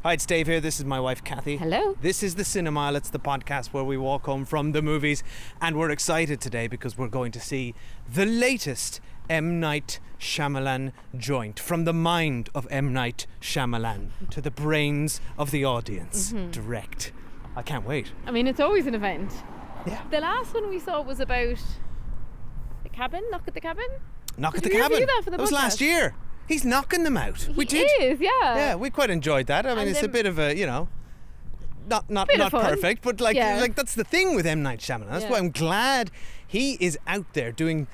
Hi, it's Dave here. This is my wife, Kathy. Hello. This is the Cinemile. It's the podcast where we walk home from the movies. And we're excited today because we're going to see the latest M. Night Shyamalan joint. From the mind of M. Night Shyamalan to the brains of the audience. Direct. I can't wait. I mean, it's always an event. Yeah. The last one we saw was about the cabin, Knock at the Cabin. Knock at Did the we ever Cabin. do that for the was podcast? last year. He's knocking them out. We He did. is, yeah. Yeah, we quite enjoyed that. I mean, And it's a then- bit of a, not Bit of fun. perfect, but like that's the thing with M. Night Shyamalan. That's Yeah. why I'm glad he is out there doing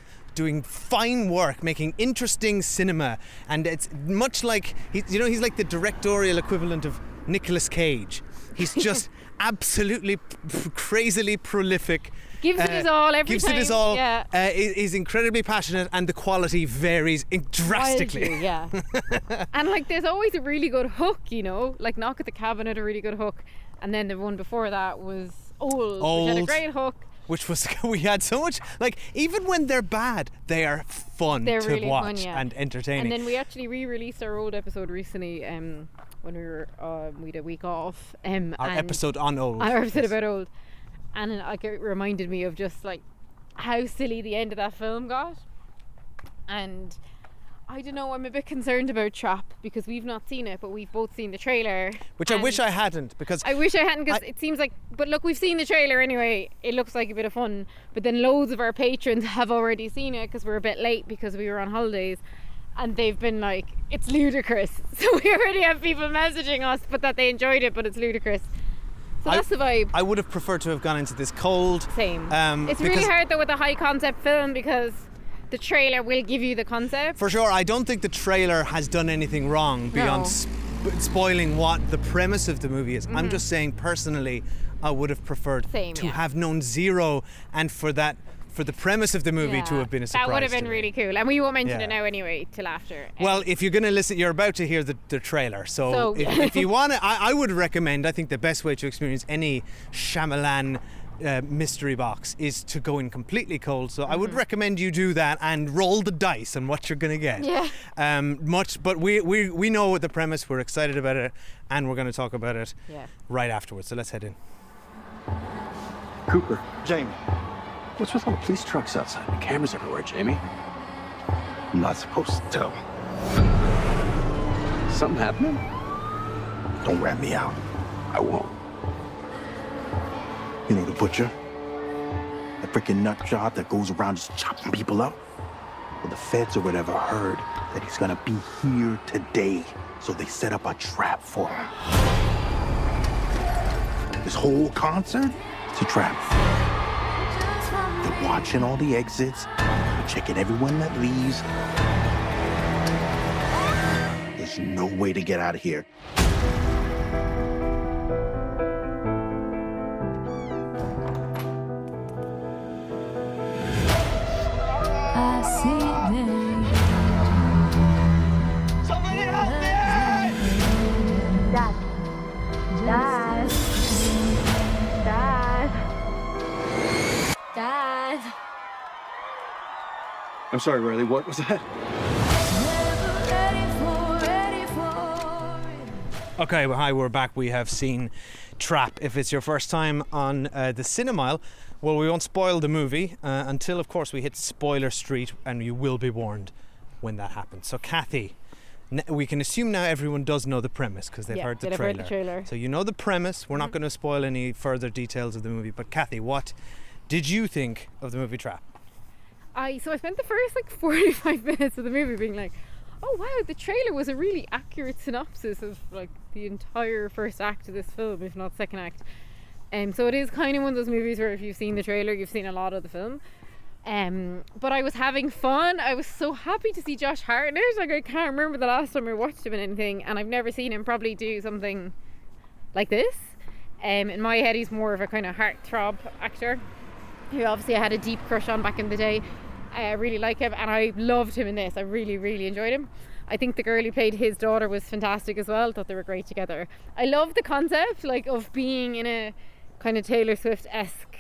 fine work, making interesting cinema, and it's much like he's like the directorial equivalent of Nicolas Cage. He's just absolutely crazily prolific. Gives it his all every gives time. it his all. Yeah. Is incredibly passionate, and the quality varies drastically. Wildly, yeah. And like, there's always a really good hook, like Knock at the Cabin had a really good hook, and then the one before that was Old. Which had a great hook. Which was, we had so much, like, even when they're bad, they are fun They're to really watch fun, yeah. and entertaining. And then we actually re-released our old episode recently, when we were we had a week off. Our episode on Old. Our episode about Old. And it reminded me of just like how silly the end of that film got. And I don't know, I'm a bit concerned about Trap because we've not seen it, but we've both seen the trailer. Which I wish I hadn't, because I wish I hadn't, because it seems like, but look, we've seen the trailer anyway. It looks like a bit of fun, but then loads of our patrons have already seen it because we're a bit late because we were on holidays, and they've been like, it's ludicrous. So we already have people messaging us, but that they enjoyed it, but it's ludicrous. So that's the vibe. I would have preferred to have gone into this cold. Same. It's because really hard though with a high concept film because the trailer will give you the concept. For sure, I don't think the trailer has done anything wrong beyond spoiling what the premise of the movie is. I'm just saying, personally, I would have preferred to have known zero, and for the premise of the movie to have been a surprise. That would have been to me. really cool, and we won't mention it now anyway till after. Well, if you're going to listen, you're about to hear the trailer. So if you want to, I would recommend, I think the best way to experience any Shyamalan mystery box is to go in completely cold. So I would recommend you do that and roll the dice on what you're going to get. Yeah. But we know the premise, we're excited about it, and we're going to talk about it right afterwards. So let's head in. Cooper. Jamie. What's with all the police trucks outside? The cameras everywhere, Jamie. I'm not supposed to tell. Something happening? Don't rat me out. I won't. You know the butcher? The freaking nut job that goes around just chopping people up? Well, the feds or whatever heard that he's gonna be here today, so they set up a trap for him. This whole concert, it's a trap. They're watching all the exits, checking everyone that leaves. There's no way to get out of here. Somebody help me! Dad. Dad. Dad. Dad. I'm sorry, Riley. What was that? Okay, well, hi, we're back. We have seen Trap. If it's your first time on the Cinemile, well, we won't spoil the movie until, of course, we hit spoiler street, and you will be warned when that happens. So, Kathy, we can assume now everyone does know the premise because they've heard the trailer. Heard the trailer. So you know the premise. We're not going to spoil any further details of the movie. But Kathy, what did you think of the movie Trap? I spent the first 45 minutes of the movie being like, oh wow, the trailer was a really accurate synopsis of the entire first act of this film, if not second act. So it is kind of one of those movies where if you've seen the trailer, you've seen a lot of the film. But I was having fun. I was so happy to see Josh Hartnett. I can't remember the last time I watched him in anything, and I've never seen him probably do something like this. In my head, he's more of a kind of heartthrob actor who obviously I had a deep crush on back in the day. I really like him, and I loved him in this. I really, really enjoyed him. I think the girl who played his daughter was fantastic as well. Thought they were great together. I love the concept of being in a kind of Taylor Swift-esque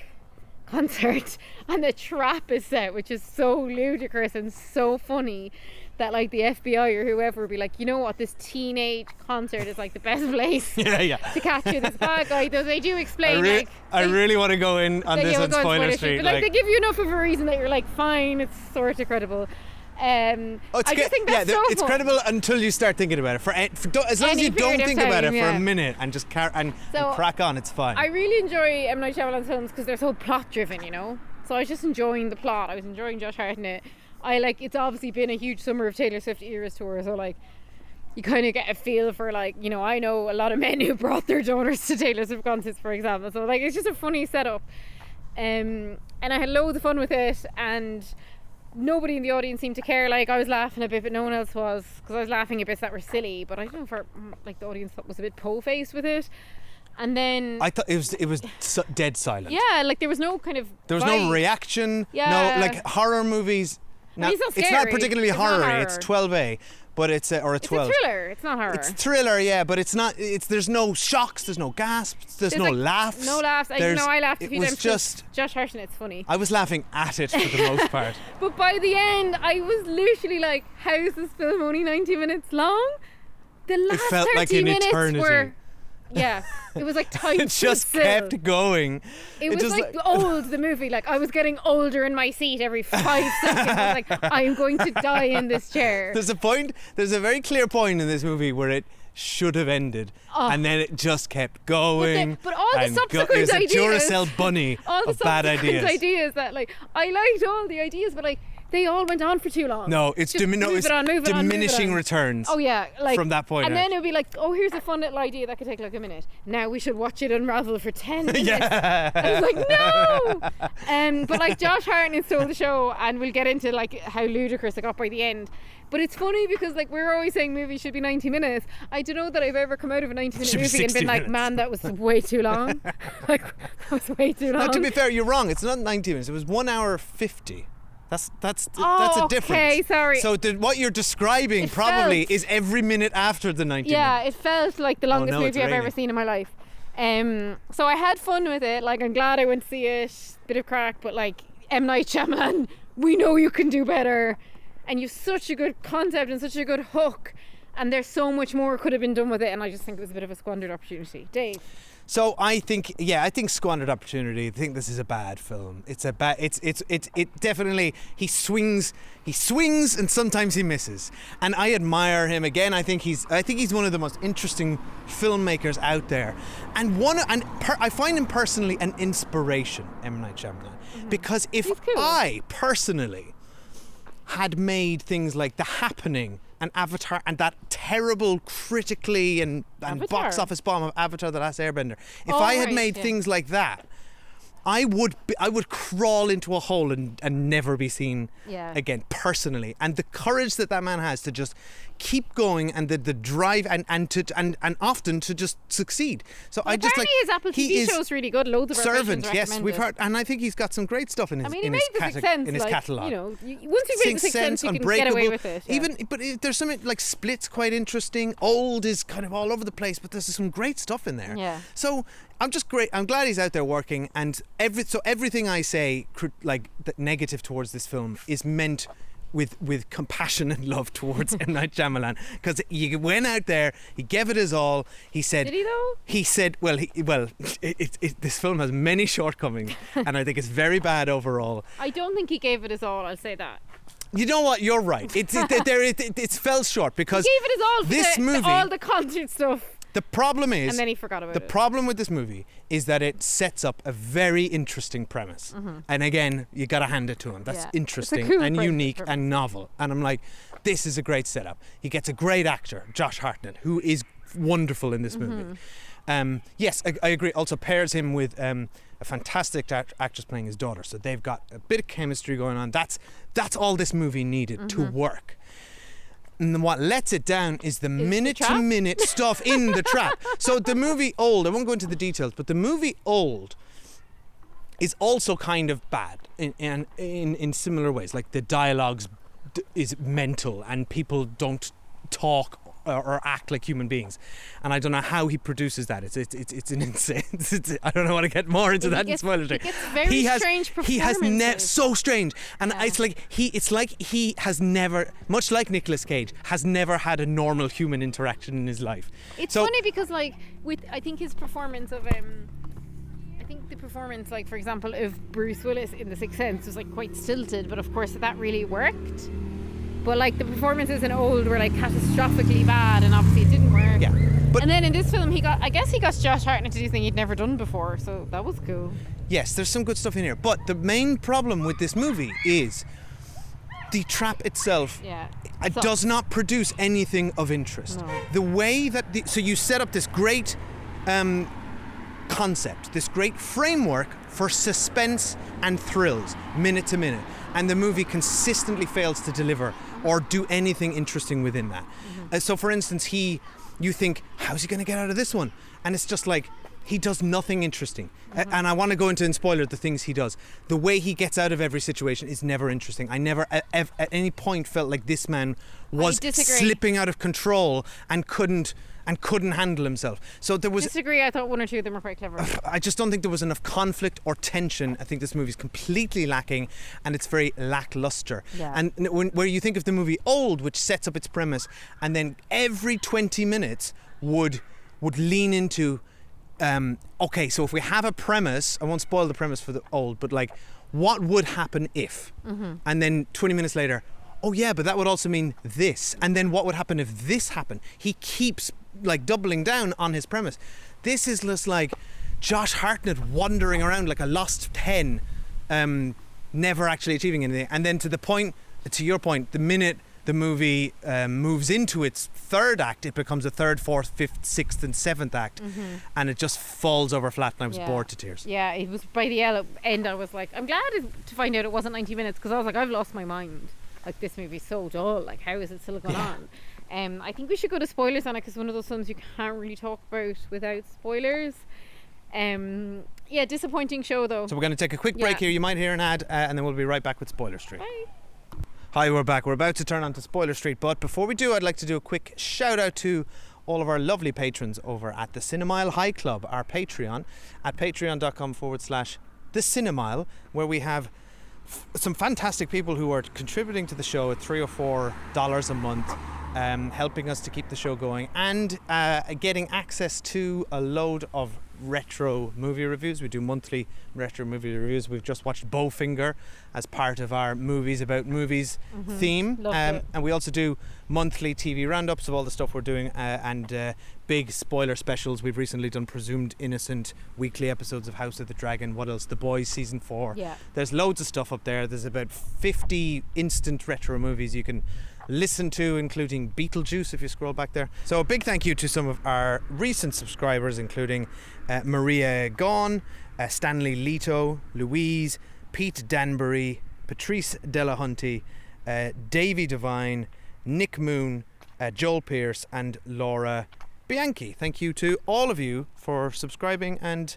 concert and the trap is set, which is so ludicrous and so funny. that like the FBI or whoever would be like, you know what, this teenage concert is like the best place Yeah. to capture this bad guy. Though they do explain I really want to go in on this on Spoiler Street. but like they give you enough of a reason that you're like, fine, it's sort of credible. I just think that's so it's fun. credible until you start thinking about it. As long as Any you don't period of think about it time, for yeah. a minute and just and crack on, it's fine. I really enjoy M. Night Shyamalan's films because they're so plot driven, you know. So I was just enjoying the plot. I was enjoying Josh Hartnett. It's obviously been a huge summer of Taylor Swift Eras tour, so like you kind of get a feel for like, you know, I know a lot of men who brought their daughters to Taylor Swift concerts, for example. So like it's just a funny setup, and I had loads of fun with it, and nobody in the audience seemed to care. Like I was laughing a bit, but no one else was, because I was laughing at bits that were silly. But I don't know if like the audience was a bit po-faced with it. And then I thought it was dead silent. yeah, like there was no kind of There was vibe. no reaction. Yeah. No, like horror movies. Now, it's not not scary. particularly It's not horror. horror. It's 12A, but it's or a It's 12. a thriller. It's not horror. It's thriller, yeah, but it's not. There's no shocks. There's no gasps. There's no like laughs. No laughs. I laughed a few It was times. 'cause just. Josh Hartnett's funny. I was laughing at it for the most part. But by the end, I was literally like, how is this film only 90 minutes long? The last felt 30 like an minutes eternity. were... Yeah, it was like tight It just still. kept going. It was just like old, the movie. Like I was getting older in my seat every 5 seconds. I was like, I am going to die in this chair. There's a very clear point in this movie where it should have ended, and then it just kept going. But all the and subsequent it was a ideas, Duracell bunny all the of bad subsequent ideas. that like I liked all the ideas, but like they all went on for too long. No, it's Just move it's it on, move it on, move it diminishing on. returns. Oh yeah, like from that point and out. then it would be like, oh, here's a fun little idea that could take like a minute. Now we should watch it unravel for 10 minutes. Yeah. I was like, no. But like Josh Hartnett stole the show, and we'll get into like how ludicrous it got by the end. But it's funny because like we're always saying movies should be 90 minutes. I don't know that I've ever come out of a 90-minute Should be movie and 60 been like, minutes. man, that was way too long. Like that was way too long. Now, to be fair, you're wrong. It's not 90 minutes. It was 1 hour 50. That's Oh, a difference. okay, sorry. So what you're describing It probably felt- is every minute after the 90 Yeah, minutes. it felt like the longest no, it's movie I've ever raining. seen in my life. So I had fun with it. Like I'm glad I went to see it. Bit of crack, but like M. Night Shyamalan, we know you can do better, and you've such a good concept and such a good hook, and there's so much more could have been done with it. And I just think it was a bit of a squandered opportunity. Dave. So I think squandered opportunity. I think this is a bad film. It's a bad. It definitely. He swings, and sometimes he misses. And I admire him again. I think he's one of the most interesting filmmakers out there. And I find him personally an inspiration, M. Night Shyamalan, because if He's cool. I personally had made things like The Happening and Avatar and that terrible critically and Avatar. box office bomb of Avatar: The Last Airbender, if Oh, I had right, made yeah. things like that, I would crawl into a hole and never be seen Yeah. again, personally. And the courage that man has to just keep going, and the drive and often to just succeed. So I just like Apparently his Apple he TV is show's really good. Loads of our Servant, patrons yes, recommend we've it. heard, and I think he's got some great stuff in his I mean, he in made his the Sixth Sense. in his like, catalogue. you know, once you've made the Sixth Sense, you can get away with it. Yeah. There's something like Split's quite interesting. Old is kind of all over the place, but there's some great stuff in there. Yeah. So I'm just great. I'm glad he's out there working, and everything I say, like that negative towards this film, is meant with compassion and love towards M. Night Shyamalan, because he went out there, he gave it his all. He said, Did he though? He said, this film has many shortcomings, and I think it's very bad overall. I don't think he gave it his all. I'll say that. You know what? You're right. It fell short because He gave it his all for this movie. all the concert stuff, The problem is, and then he forgot about the it. problem with this movie is that it sets up a very interesting premise. And again, you got to hand it to him. That's Yeah. It's a interesting cool and premise. unique and novel. And I'm like, this is a great setup. He gets a great actor, Josh Hartnett, who is wonderful in this movie. Yes, I agree. Also pairs him with a fantastic actress playing his daughter. So they've got a bit of chemistry going on. That's all this movie needed to work. And then what lets it down is the minute-to-minute stuff in the trap. So the movie Old, I won't go into the details, but the movie Old is also kind of bad in similar ways. Like the dialogue's is mental, and people don't talk or act like human beings, and I don't know how he produces that. It's an insane. I don't know how to get more into that in spoiler. He gets very strange performances. So strange, and it's like he has never, much like Nicolas Cage, has never had a normal human interaction in his life. It's funny because I think his performance of the performance, like for example, of Bruce Willis in The Sixth Sense was like quite stilted, but of course that really worked. But like the performances in Old were like catastrophically bad, and obviously it didn't work. Yeah, but and then in this film, I guess he got Josh Hartnett to do something he'd never done before, so that was cool. yes, there's some good stuff in here. But the main problem with this movie is the trap itself. Yeah. It does not produce anything of interest. No. The way that so you set up this great concept, this great framework for suspense and thrills, minute to minute, and the movie consistently fails to deliver or do anything interesting within that. So, for instance, you think, how's he going to get out of this one? And it's just like, he does nothing interesting. And I want to go into in spoiler the things he does. The way he gets out of every situation is never interesting. I never at any point felt like this man was slipping out of control and couldn't handle himself. So there was Disagree. I thought one or two of them were quite clever. I just don't think there was enough conflict or tension. I think this movie's completely lacking, and it's very lackluster. Yeah. And where you think of the movie Old, which sets up its premise, and then every 20 minutes would lean into okay, so if we have a premise, I won't spoil the premise for the Old, but like, what would happen if? And then 20 minutes later, oh yeah, but that would also mean this. And then what would happen if this happened? He keeps like doubling down on his premise. This is just like Josh Hartnett wandering around like a lost hen, never actually achieving anything. And then to your point, the minute the movie moves into its third act, it becomes a third, fourth, fifth, sixth and seventh act, and it just falls over flat, and I was bored to tears. Yeah, it was by the end I was like, I'm glad to find out it wasn't 90 minutes, because I was like, I've lost my mind. Like, this movie's so dull, like how is it still going on? I think we should go to spoilers on it, because one of those films you can't really talk about without spoilers. Disappointing show though. So we're going to take a quick break here. You might hear an ad, and then we'll be right back with Spoiler Street. Bye. Hi, we're back. We're about to turn on to Spoiler Street, but before we do, I'd like to do a quick shout out to all of our lovely patrons over at the Cinemile High Club, our Patreon, at patreon.com/the Cinemile, where we have some fantastic people who are contributing to the show at $3 or $4 a month, helping us to keep the show going, and getting access to a load of retro movie reviews. We do monthly retro movie reviews. We've just watched Bowfinger as part of our movies about movies theme, and we also do monthly TV roundups of all the stuff we're doing, and big spoiler specials. We've recently done Presumed Innocent, weekly episodes of House of the Dragon, what else, The Boys season 4. There's loads of stuff up there. There's about 50 instant retro movies you can listen to, including Beetlejuice if you scroll back there. So a big thank you to some of our recent subscribers, including Maria Gaughan, Stanley Leto, Louise, Pete Danbury, Patrice Delahunty, Davy Devine, Nick Moon, Joel Pierce and Laura Bianchi. Thank you to all of you for subscribing and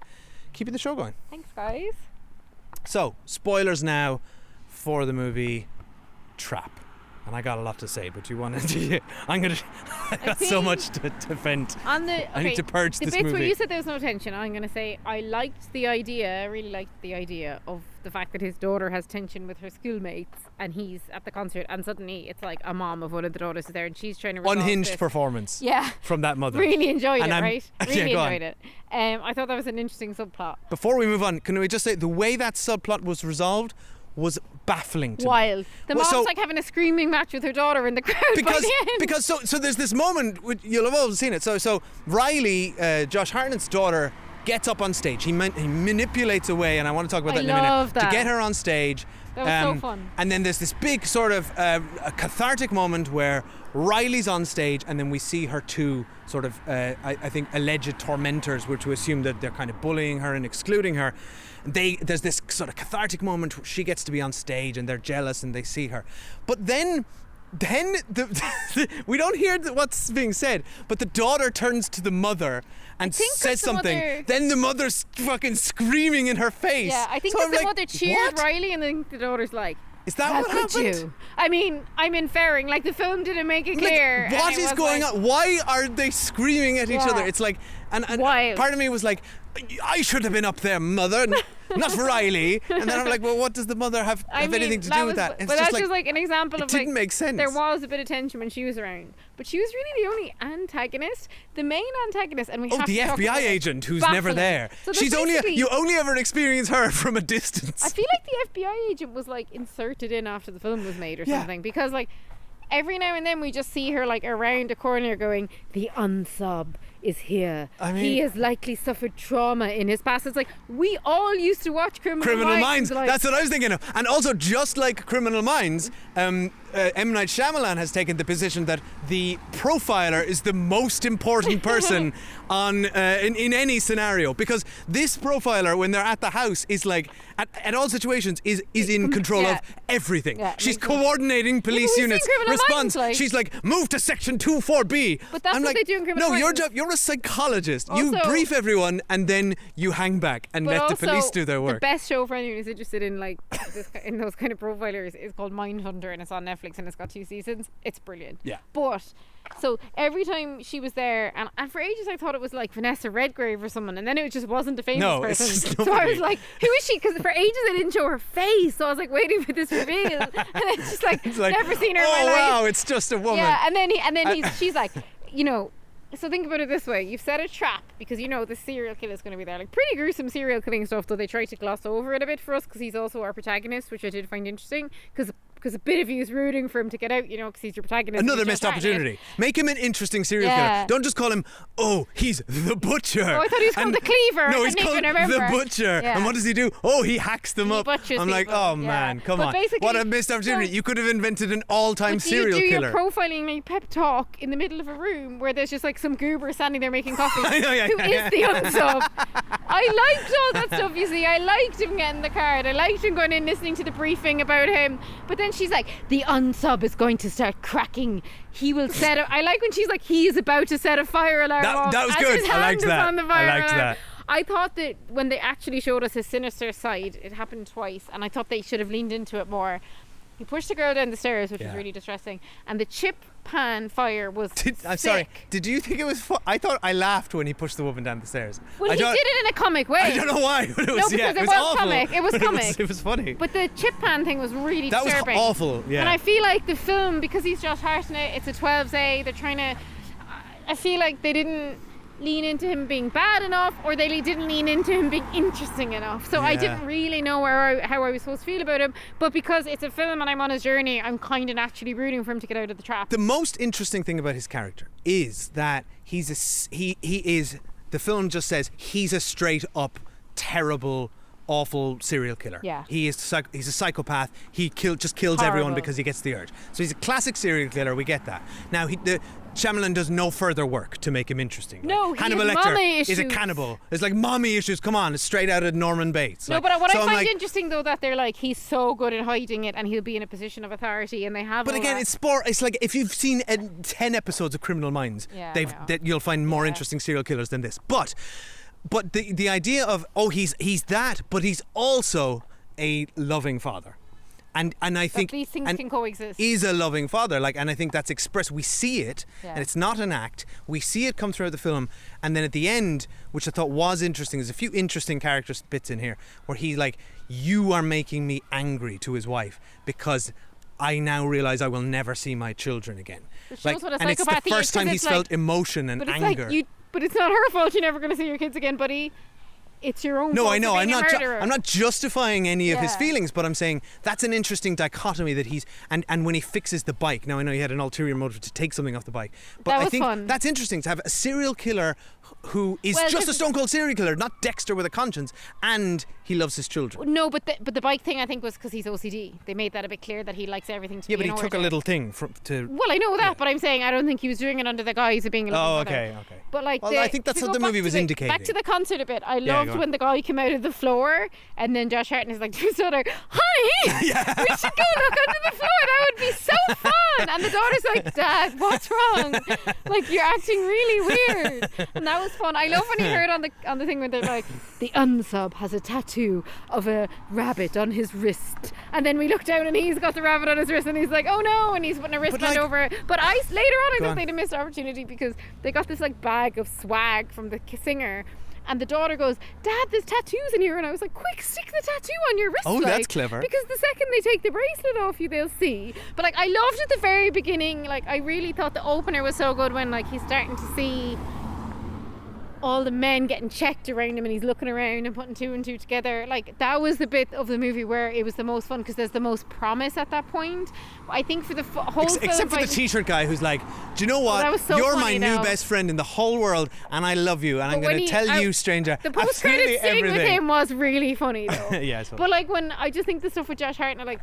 keeping the show going. Thanks, guys. So, spoilers now for the movie Trap. And I got a lot to say, but you wanted to... I got so much to vent. I need to purge this movie. The bits where you said there was no tension, I'm going to say I really liked the idea of the fact that his daughter has tension with her schoolmates, and he's at the concert, and suddenly it's like a mom of one of the daughters is there, and she's trying to resolve unhinged this performance from that mother. Really enjoyed it, right? Really yeah, enjoyed it. I thought that was an interesting subplot. Before we move on, can we just say the way that subplot was resolved was baffling to Wild. me. The mom's like having a screaming match with her daughter in the crowd by the end. Because so there's this moment, you'll have all seen it. So Riley, Josh Hartnett's daughter, gets up on stage. He manipulates away, and I want to talk about that in a minute, to get her on stage. That was so fun. And then there's this big sort of a cathartic moment where Riley's on stage, and then we see her two sort of, I think, alleged tormentors, were to assume that they're kind of bullying her and excluding her. There's this sort of cathartic moment where she gets to be on stage, and they're jealous, and they see her. But then we don't hear what's being said, but the daughter turns to the mother and says something. Then the mother's fucking screaming in her face. Yeah, I think the mother cheered Riley, and then the daughter's like, Is that How what could happened? you? I mean, I'm inferring. Like the film didn't make it clear. Like, and what it is was going like, on? Why are they screaming at each Yeah. other? It's like, and Wild. part of me was like, I should have been up there, mother, not Riley. And then I'm like, well, what does the mother have anything to do with that? But that's just like an example of didn't make sense. There was a bit of tension when she was around, but she was really the only antagonist. The main antagonist, and we have the to talk FBI about it, agent who's never baffling. there. So there's She's only basically- you only ever experience her from a distance. I feel like the FBI agent was like inserted in after the film was made or Yeah. something, because like every now and then we just see her like around a corner going, the unsub is here. I mean- he has likely suffered trauma in his past. It's like we all used to watch Criminal Minds. Like, That's what I was thinking of. And also, just like Criminal Minds, M. Night Shyamalan has taken the position that the profiler is the most important person on in any scenario, because this profiler, when they're at the house, is like at all situations is in control Yeah. of everything. Yeah, She's makes sense. coordinating police we've seen units. Criminal Response. Minds, like- She's like, move to section 24B. But that's I'm what like, they do in Criminal no, your Minds. job. You're a psychologist. You Also- brief everyone and then you hang back and But let also, the police do their the work. best show for anyone who's interested in like in those kind of profilers is called Mindhunter, and it's on Netflix, and it's got 2 seasons. It's brilliant. Yeah. But so every time she was there, and for ages I thought it was like Vanessa Redgrave or someone, and then it just wasn't a famous No, it's person. just So I nobody. was like, who is she? Because for ages they didn't show her face, so I was like waiting for this reveal, and it's just like, It's like, never seen her oh in my life. wow, it's just a woman. Yeah, and then she's like, you know. So think about it this way: you've set a trap because you know the serial killer is going to be there. Like pretty gruesome serial killing stuff, though they try to gloss over it a bit for us because he's also our protagonist, which I did find interesting because a bit of you is rooting for him to get out, you know, because he's your protagonist. Another and he's missed your protagonist. opportunity. Make him an interesting serial Yeah. killer. Don't just call him, oh, he's the butcher. Oh, I thought he was called And- the cleaver. No, I he's couldn't called even remember. the butcher. Yeah. And what does he do? Oh, he hacks them He up. butchers I'm like, people. oh Yeah. man, come But on. basically- What a missed opportunity. so- You could have invented an all-time But do serial you do killer. your profiling like pep talk in the middle of a room where there's just like some goober standing there making coffee I know, yeah, who yeah, is the unsub. I liked all that stuff, you see. I liked him getting the card. I liked him going in listening to the briefing about him. But then she's like, the unsub is going to start cracking. He will set a... I like when she's like, he is about to set a fire alarm off That was as good. his I hand liked is that. on the I fire liked alarm. that. I thought that when they actually showed us his sinister side, it happened twice, and I thought they should have leaned into it more. He pushed the girl down the stairs, which was Yeah. really distressing, and the chip pan fire was I'm sorry. sick. Did you think it was fun? I thought I laughed when he pushed the woman down the stairs. Well, I he don't- did it in a comic way. I don't know why, but it was, because it it was was awful. comic. It was but comic. It was funny. But the chip pan thing was really That was disturbing. awful, yeah. And I feel like the film, because he's Josh Hartnett, it's a 12A, they're trying to... I feel like they didn't lean into him being bad enough, or they didn't lean into him being interesting enough. So I Yeah. didn't really know how I was supposed to feel about him. But because it's a film and I'm on his journey, I'm kind of naturally rooting for him to get out of the trap. The most interesting thing about his character is that he is, the film just says he's a straight up terrible, awful serial killer. Yeah. He's a psychopath. He just kills everyone Horrible. because he gets the urge. So he's a classic serial killer. We get that. Now Shyamalan does no further work to make him interesting. No, he Hannibal has Lecter mommy is a issues. cannibal. It's like mommy issues. Come on, it's straight out of Norman Bates. No, Like, but what so I I'm find like, interesting though that they're like, he's so good at hiding it and he'll be in a position of authority, and they have But all again, that. it's like if you've seen 10 episodes of Criminal Minds, Yeah, I know. that you'll find more Yeah. interesting serial killers than this. But the idea of he's that, but he's also a loving father, and I think these things and can coexist. is a loving father, like, and I think that's expressed. We see it, Yeah. and it's not an act. We see it come throughout the film, and then at the end, which I thought was interesting, there's a few interesting character bits in here where he's like, "You are making me angry," to his wife, because I now realize I will never see my children again. Which Like, shows what a and it's the psychopath he is, first 'cause time it's he's like- felt emotion and But it's anger. like but it's not her fault. You're never going to see your kids again, buddy. It's your own No, fault I know. for I'm being a not. murderer. I'm not justifying any of his Yeah. feelings, but I'm saying that's an interesting dichotomy that he's and when he fixes the bike. Now I know he had an ulterior motive to take something off the bike, but That I was think fun. that's interesting to have a serial killer who is Well, just a 'cause- stone cold serial killer, not Dexter with a conscience, and he loves his children. No, but the bike thing I think was because he's OCD. They made that a bit clear that he likes everything to Yeah, be but he in took a order. little thing to. Well, I know that, but I'm saying I don't think he was doing it under the guise of being a loving Oh, mother. okay. But like, Well, I think that's to what go the movie back was to indicating. Back to the concert a bit. I Yeah, love go on. when the guy came out of the floor, and then Josh Hartnett is like to his daughter, "Honey, we should go look under the floor. That would be so fun." And the daughter's like, "Dad, what's wrong? Like, you're acting really weird." And that was fun. I love when he heard on the thing when they're like, "The unsub has a tattoo of a rabbit on his wrist," and then we look down and he's got the rabbit on his wrist, and he's like, "Oh no!" and he's putting a wristband like- over it. But later on, I Go thought on. they'd a missed opportunity because they got this like bag of swag from the singer, and the daughter goes, "Dad, there's tattoos in here," and I was like, "Quick, stick the tattoo on your wrist." Oh, like, that's clever. Because the second they take the bracelet off you, they'll see. But like, I loved at the very beginning. Like, I really thought the opener was so good when like he's starting to see all the men getting checked around him, and he's looking around and putting two and two together. Like, that was the bit of the movie where it was the most fun because there's the most promise at that point. I think for the whole film, Except for the I- t-shirt guy who's like, "Do you know what? that was so You're my funny, new though. best friend in the whole world, and I love you, and I'm But going when to he- tell you, stranger, the absolutely post-credit scene with everything." him was really funny though. Yeah, it's fun. But like, when I just think the stuff with Josh Hartnett, like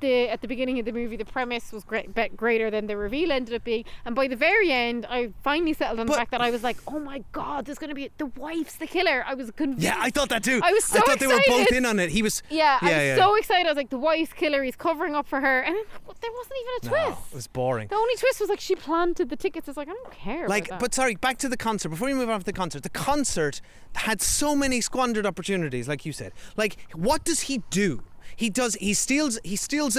at the beginning of the movie, the premise was greater than the reveal ended up being, and by the very end, I finally settled on the But- fact that I was like, "Oh my god, there's going to be the wife's the killer." I was convinced. Yeah, I thought that too. I was so I thought they were both excited. in on it. He was. Yeah, I was yeah. so excited. I was like, the wife's killer. He's covering up for her, and then, there wasn't even a No, twist. it was boring. The only twist was like she planted the tickets. It's like, I don't care. Like, about that. but sorry, back to the concert. Before we move on to the concert had so many squandered opportunities, like you said. Like, what does he do? He steals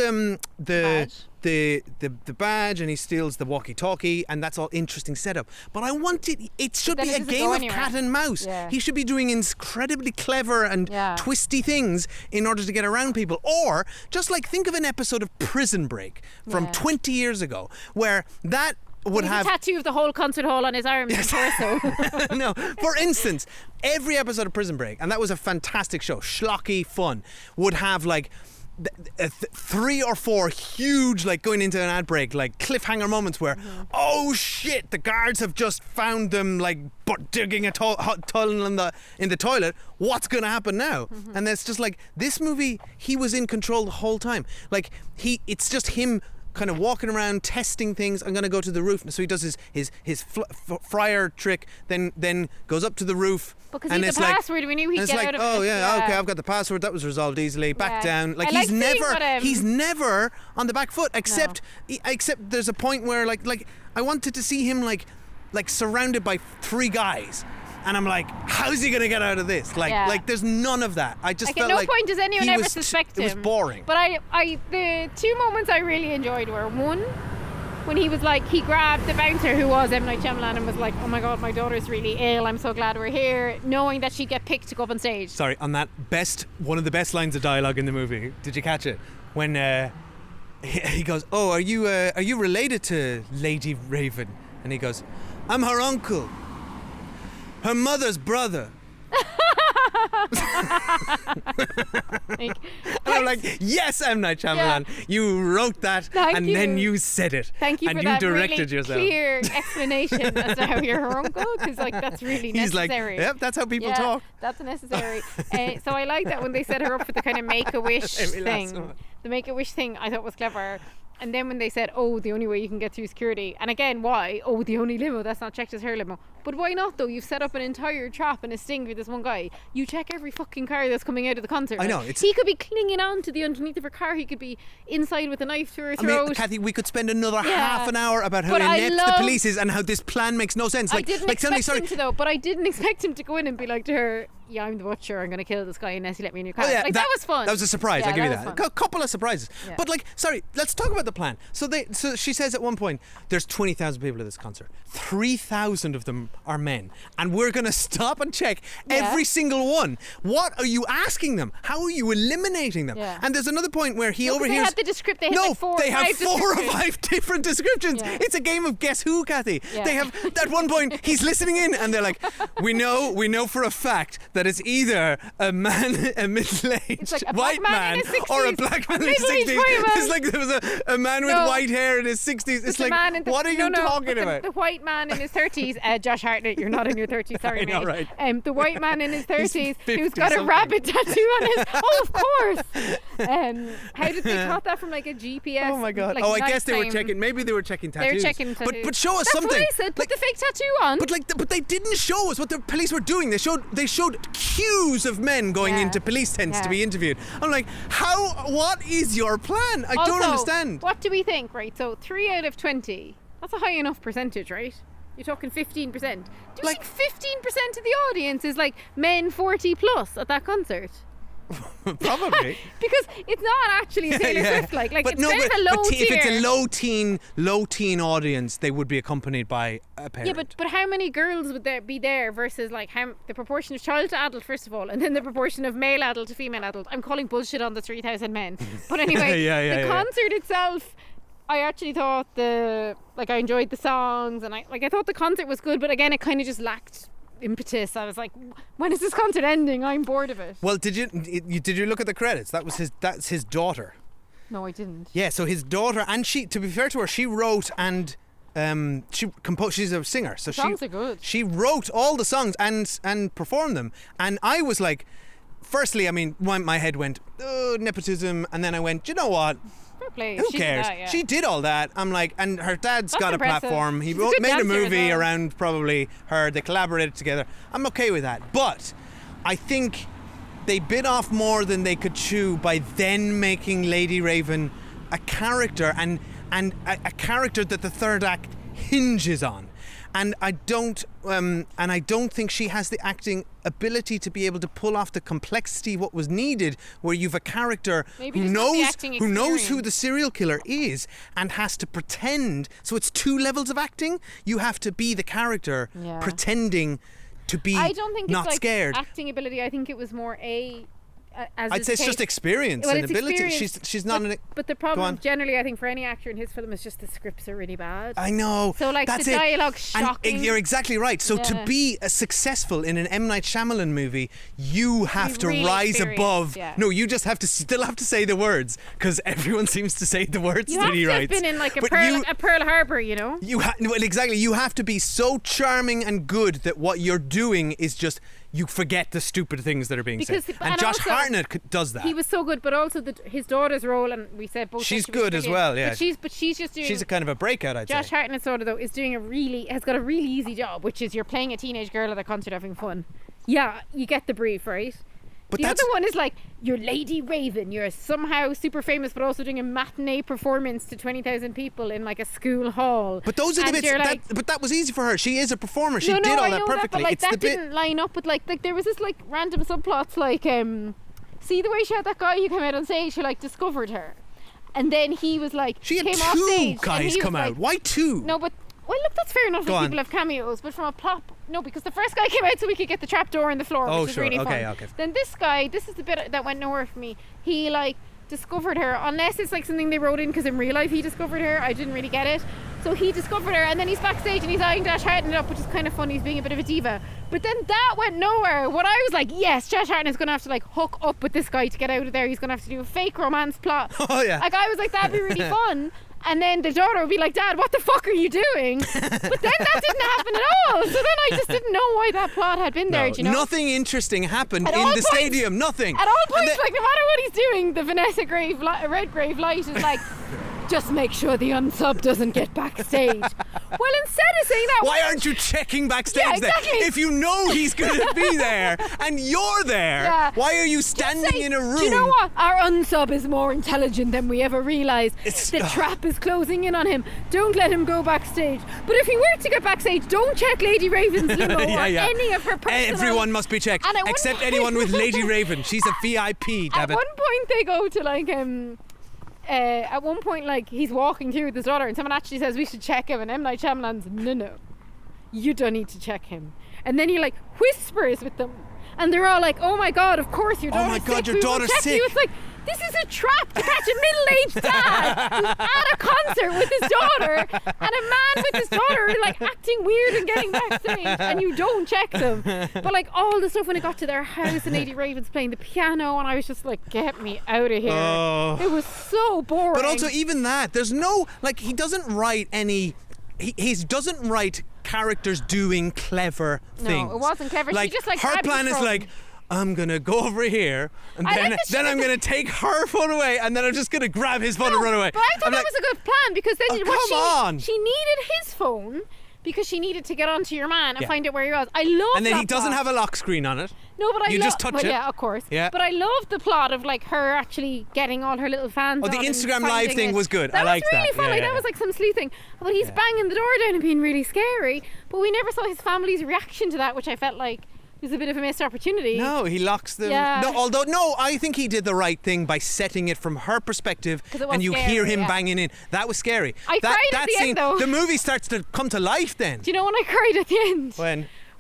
the badge, and he steals the walkie-talkie, and that's all interesting setup. But I want it should then be it a doesn't game go of anywhere. cat and mouse. Yeah. He should be doing incredibly clever and Yeah. twisty things in order to get around people. Or just like, think of an episode of Prison Break from Yeah. 20 years ago where that would He's have a tattoo of the whole concert hall on his arms and torso. no, for instance, every episode of Prison Break, and that was a fantastic show, schlocky fun, would have like 3 or 4 huge, like going into an ad break, like cliffhanger moments where, oh shit, the guards have just found them like digging a tunnel in the toilet. What's going to happen now? And it's just like, this movie, he was in control the whole time. Like, it's just him kind of walking around testing things. I'm going to go to the roof. So he does his fryer trick, then goes up to the roof. Because and he had it's the like, password, we knew he'd and it's get like, out of oh it. yeah, Yeah. okay, I've got the password. That was resolved easily. Back Yeah. down. Like, I he's like seeing never, what, he's never on the back foot. Except there's a point where like I wanted to see him like surrounded by 3 guys. And I'm like, how's he gonna get out of this? Yeah. Like there's none of that. I just Like, at felt no like point does anyone he ever was suspect it was him. boring. But the 2 moments I really enjoyed were, one, when he was like, he grabbed the bouncer who was M. Night Shyamalan and was like, "Oh my god, my daughter's really ill. I'm so glad we're here," knowing that she'd get picked to go up on stage. Sorry, on that one of the best lines of dialogue in the movie. Did you catch it? When he goes, "Oh, are you related to Lady Raven?" And he goes, "I'm her uncle. Her mother's brother." Like, And I'm like, yes, M. Night Shyamalan, you wrote that, Thank and then you. you said it. Thank you and for you that directed really yourself. clear explanation as to how you're her uncle, because like that's really He's like, necessary. yep, that's how people yeah, talk. That's necessary. So I like that when they set her up for the kind of Make-A-Wish Every last thing. one. The Make-A-Wish thing I thought was clever. And then when they said, "Oh, the only way you can get through security," and again, why? Oh, the only limo that's not checked is her limo. But why not though? You've set up an entire trap and a sting with this one guy. You check every fucking car that's coming out of the concert. I know, Like, it's- he could be clinging on to the underneath of her car. He could be inside with a knife through her I throat. mean, Kathy, we could spend another Yeah. half an hour about how But I inept the love- police is and how this plan makes no sense. I Like, didn't tell me, expect sorry. him to though, but I didn't expect him to go in and be like to her, "Yeah, I'm the butcher. I'm going to kill this guy unless you let me in your car." Oh, yeah, like that was fun. That was a surprise. Yeah, I'll give you was that. fun. A couple of surprises. Yeah. But like, sorry, let's talk about the plan. So she says at one point, there's 20,000 people at this concert. 3,000 of them are men, and we're going to stop and check every single one. What are you asking them? How are you eliminating them? Yeah. And there's another point where he No, 'cause overhears. They had the descript. They had no, like 4 they or have 5 4 or descriptors. 5 different descriptions. Yeah. It's a game of guess who, Kathy. Yeah. They have at one point he's listening in, and they're like, "We know for a fact that it's either a man, a middle-aged like a white black man in his or a 60s, black man a in his middle-aged 60s." white man. It's like there was a man with No. white hair in his 60s. It's The like, man in the, what are you talking but about? The white man in his 30s, Josh Hartnett, you're not in your 30s, sorry, I know, mate. right. The white man in his 30s who's 50 got a something. rabbit tattoo on his. Oh, of course. How did they got that from like a GPS? Oh my god! Like, I guess they were nighttime- checking. Maybe they were checking They were tattoos. checking tattoos. But show us That's something. what I said. Put Like- the fake tattoo on. But they didn't show us what the police were doing. They showed queues of men going Yeah. into police tents to Yeah. be interviewed. I'm like, what is your plan? I don't Also, understand. What do we think, right? So 3 out of 20. That's a high enough percentage, right? You're talking 15%. Do you Like- think 15% of the audience is like men 40 plus at that concert? Probably. Because it's not actually a Taylor Swift like but it's no, kind but, of a low but tier. if it's a low teen audience, they would be accompanied by a parent. Yeah, but how many girls would there be there versus like how the proportion of child to adult first of all, and then the proportion of male adult to female adult? I'm calling bullshit on the 3,000 men. But anyway, Yeah, the concert itself, I actually thought I enjoyed the songs, and I thought the concert was good, but again, it kind of just lacked impetus. I was like, when is this concert ending? I'm bored of it. Well, did you look at the credits? That's his daughter. No, I didn't. Yeah, so his daughter, and she, to be fair to her, she wrote and she composed. She's a singer, so songs are good. She wrote all the songs and performed them. And I was like, firstly, I mean, my head went, oh, nepotism, and then I went, you know what? Fair play. Who She did cares? that, yeah. She did all that. I'm like, and her dad's That's got impressive. a platform. He She's a good made a dancer as movie well. around probably her. They collaborated together. I'm okay with that. But I think they bit off more than they could chew by then making Lady Raven a character and a character that the third act hinges on. And I don't think she has the acting ability to be able to pull off the complexity what was needed, where you've a character Maybe who just not the knows acting who knows who experience. the serial killer is and has to pretend. So it's 2 levels of acting. You have to be the character Yeah. pretending to be I don't think not it's like scared. acting ability. I think it was more as I'd is say the it's just case- experience Well, and it's ability. experience, She's not an. But the Go on. problem generally, I think, for any actor in his film is just the scripts are really bad. I know. So, like, that's the it. dialogue's And shocking. you're exactly right. So to Yeah. be successful in an M. Night Shyamalan movie, you have to really rise experienced, above. yeah. No, you just have to still have to say the words because everyone seems to say the words You that have he to have writes. been in like But a Pearl Harbor, you know. well, exactly. You have to be so charming and good that what you're doing is just you forget the stupid things that are being Because- said. and And Josh also, Hartnett does that. He was so good, but also his daughter's role, and we said both. She's said she was good as brilliant. well, yeah. But she's just doing. She's a kind of a breakout, I'd Josh say. Hartnett's daughter though is doing has got a really easy job, which is you're playing a teenage girl at a concert having fun. Yeah, you get the brief, right? But the that's other one is like, you're Lady Raven, you're somehow super famous, but also doing a matinee performance to 20,000 people in like a school hall. But those are the And bits. you're like, But that was easy for her. She is a performer. She no, did all I that know perfectly. That, but like It's that the bit. didn't line up with like there was this like random subplots like see the way she had that guy who came out on stage who like discovered her, and then he was like She had came off 2 stage and guys he was come out. like- Why 2? No, but well, look, that's fair enough. Go If on. people have cameos, but from a plot, no, because the first guy came out so we could get the trapdoor in the floor, Oh, which is sure. really Okay, fun. okay. Then this is the bit that went nowhere for me. He like discovered her, unless it's like something they wrote in because in real life he discovered her. I didn't really get it. So he discovered her, and then he's backstage and he's eyeing Josh Hartnett up, which is kind of funny. He's being a bit of a diva. But then that went nowhere. What I was like, yes, Josh Hartnett's going to have to like hook up with this guy to get out of there. He's going to have to do a fake romance plot. Oh, yeah. Like I was like, that'd be really fun. And then the daughter would be like, Dad, what the fuck are you doing? But then that didn't happen at all. So then I just didn't know why that plot had been there, No, do you know? nothing interesting happened At in all the points- stadium. Nothing. At all And points, then- like no matter what he's doing, the Vanessa Redgrave light is like, just make sure the unsub doesn't get backstage. Well, instead of saying that, Why aren't you checking backstage Yeah, exactly. then? If you know he's going to be there and you're there, Yeah. why are you standing say, in a room? Do you know what? Our unsub is more intelligent than we ever realised. It's- The ugh. trap is closing in on him. Don't let him go backstage. But if he were to get backstage, don't check Lady Raven's limo Yeah, or yeah. any of her personal... Everyone must be checked, And at one except point- anyone with Lady Raven. She's a VIP, At damn it. one point they go to like at one point like he's walking through with his daughter and someone actually says we should check him, and M. Night Shyamalan's no, you don't need to check him. And then he like whispers with them and they're all like, oh my god, of course your Oh daughter's my God, sick. your We will daughter's check sick. you. It's like, this is a trap to catch a middle-aged dad who's at a concert with his daughter and a man with his daughter like acting weird and getting backstage, and you don't check them. But like all the stuff when it got to their house and Lady Raven's playing the piano, and I was just like, get me out of here. Oh. It was so boring. But also, even that, there's no, like, he doesn't write any. He doesn't write characters doing clever things. No, it wasn't clever. Like, she just like her grabbed plan his is phone. like, I'm gonna go over here, and I then, like that then she I'm gonna take her phone away, and then I'm just gonna grab his phone and run away. But I thought I'm that like, was a good plan because then Oh, what come on. she needed his phone because she needed to get onto your man and Yeah. find out where he was. I love and then that he doesn't plot. have a lock screen on it. No, but I You just touch well, it. Yeah, of course. Yeah. But I love the plot of like her actually getting all her little fans. Oh, the on and Instagram Live finding thing it. was good. That I liked was really that. fun. Yeah, Like, yeah, that was like some sleuthing. But he's banging the door down and being really scary. But we never saw his family's reaction to that, which I felt like was a bit of a missed opportunity. No, he locks them. Yeah. No, although I think he did the right thing by setting it from her perspective, 'Cause it was and you scary, hear him yeah. banging in. That was scary. I that cried at the scene, end, though. the movie starts to come to life. Then Do you know when I cried at the end?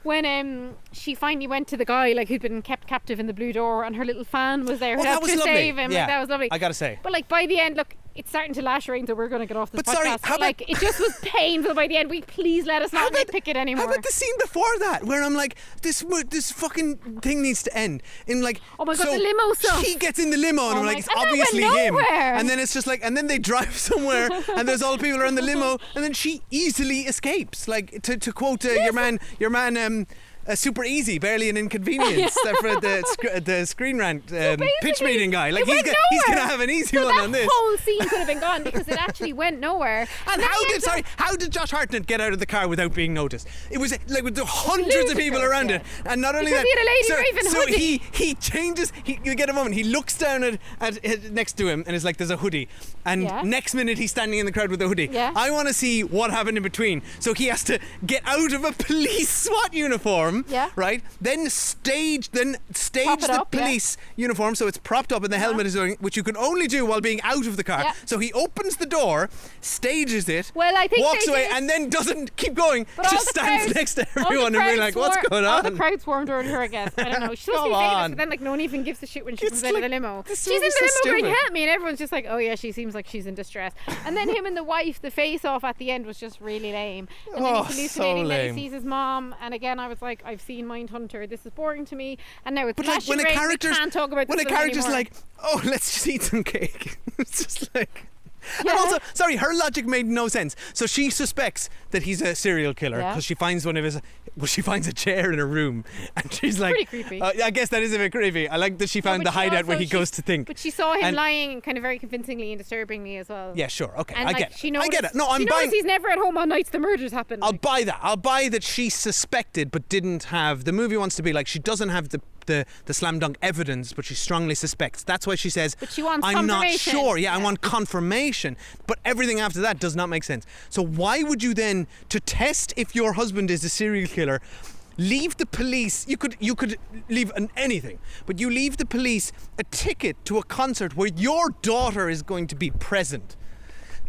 when She finally went to the guy like who'd been kept captive in the blue door, and her little fan was there. Oh, who that helped was to lovely. save him. Yeah, Like, that was lovely. I gotta say. But like by the end, look, it's starting to lash rain, so we're going to get off this But sorry, podcast. how But, like about- it just was painful by the end. Please let us not nitpick it anymore. How about the scene before that, where I'm like, this fucking thing needs to end. In like, Oh my God, so the limo stuff. He gets in the limo, and Oh I'm my like, it's God, and that obviously went him. nowhere. And then it's just like, and then they drive somewhere, and there's all the people around the limo, and then she easily escapes. Like to quote your man. Super easy, barely an inconvenience for the Screen Rant pitch basically, meeting guy. Like it went he's nowhere. gonna have an easy So one that on this. whole scene could have been gone because it actually went nowhere. And then how he did ends up- how did Josh Hartnett get out of the car without being noticed? It was like with the hundreds of people ludicrous, around yeah. it, and not only Because that, he had a Lady so, Raven so hoodie. he changes. You get a moment. He looks down at next to him, and it's like there's a hoodie, and Yeah. next minute he's standing in the crowd with a hoodie. Yeah. I want to see what happened in between. So he has to get out of a police SWAT uniform. Yeah. Right. Then stage Prop it the up, yeah. police uniform, so it's propped up, and the helmet is going, which you can only do while being out of the car. Yeah. So he opens the door, stages it, Well, I think walks they away, did- and then doesn't keep going. But all Just the stands crowd- next to all the everyone and being crowd like, "What's swore- going All the on?" crowd swarmed around her, I guess. I don't know. She's supposed to be Come famous, on. but then like no one even gives a shit when she It's comes out of the like- limo. this She's in the movie's so limo going, stupid. "Help me!" And everyone's just like, "Oh yeah, she seems like she's in distress." And then him and the wife, the face off at the end was just really lame. And then Oh, he's so hallucinating that lame. he sees his mom. And again, I was like, "I've seen Mindhunter. This is boring to me." And now it's But like flashing when a rain, we character's can't talk about when a this film character's anymore. like, "Oh, let's just eat some cake," it's just like. Yeah. And also, sorry, her logic made no sense. So she suspects that he's a serial killer Yeah. because she finds one of his. Well, she finds a chair in a room, and she's like, pretty creepy. I guess that is a bit creepy. I like that she No, found but the she hideout where also- he goes to think. But she saw him And- lying kind of very convincingly and disturbingly as well. Yeah, sure, okay, And I like, get it. she I get it. No, she I'm noticed buying. he's never at home on nights the murders happen. I'll Like, buy that. I'll buy that she suspected but didn't have. The movie wants to be like she doesn't have the slam dunk evidence, but she strongly suspects. That's why she says, But she wants I'm not confirmation." sure. Yeah, I Yeah. want confirmation. But everything after that does not make sense. So why would you then, to test if your husband is a serial killer, leave the police? You could leave anything, but you leave the police a ticket to a concert where your daughter is going to be present.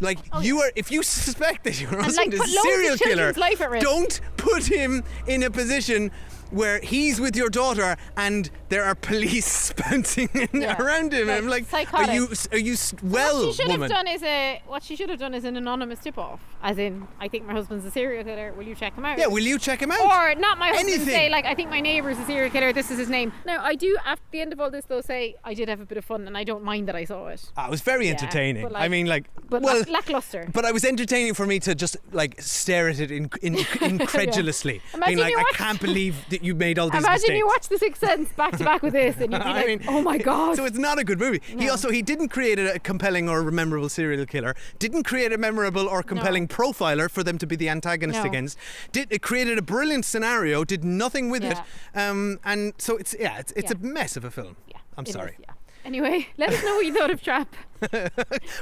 Like you are, if you suspect that your husband like, put is a loads of serial killer, children's life at risk. don't put him in a position where he's with your daughter and there are police bouncing Yeah. around him. Like, I'm like, psychotic. are you well, what she should woman? have done is what she should have done is an anonymous tip-off, as in, I think my husband's a serial killer. Will you check him out? Yeah, will you check him out? Or not my husband Anything. say like, I think my neighbour's a serial killer. This is his name. Now I do at the end of all this though say I did have a bit of fun and I don't mind that I saw it. It was very Yeah, entertaining. but I like- mean, like, But well, lackluster. but it was entertaining for me to just like stare at it incredulously, Imagine being like, you I watch- can't believe that you made all these Imagine mistakes. you watch The Sixth Sense back to back with this and you'd be I like, mean, oh my god. So it's not a good movie. He didn't create a compelling or memorable serial killer. Didn't create a memorable or compelling profiler for them to be the antagonist No. against. It created a brilliant scenario. Did nothing with it. And so it's Yeah. a mess of a film. Yeah, I'm it sorry. is, yeah. Anyway, let us know what you thought of Trap.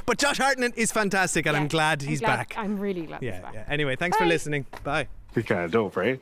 But Josh Hartnett is fantastic, and Yeah, I'm glad he's back. I'm really glad he's Yeah, back. yeah. Anyway, thanks for Bye. listening. Bye. You're kind of dope, right?